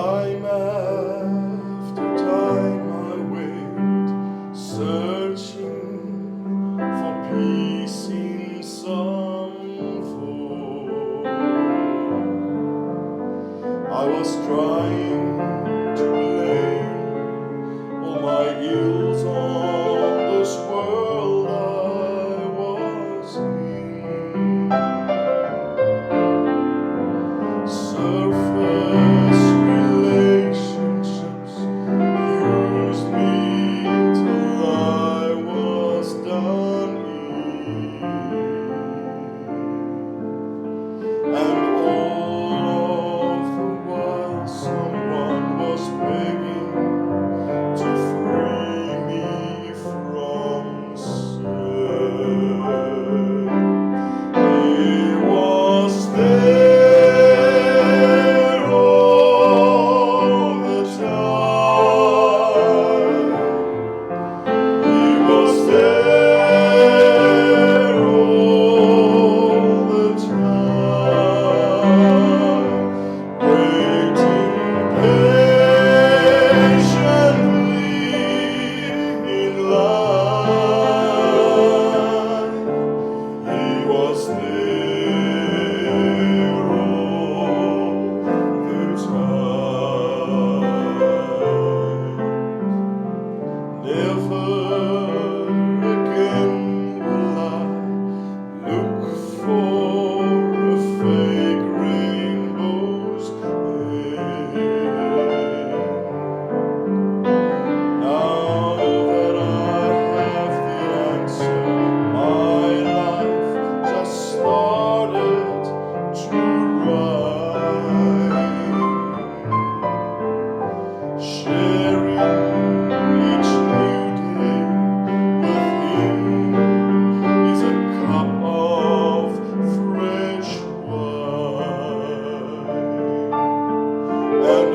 Time after time I wait, searching for peace in some form. I was trying to blame all my ills on this world I was in. Surface relationships used me till I was done in, and all of the while someone was begging to free me from sin. He was there all the time. He was there all the time, waiting patiently in line. He was there all the time. Never again will I look for a fake rainbow's end. Now that I have the answer, my life just started to rhyme. Sharing each new day with him is a cup of fresh wine, and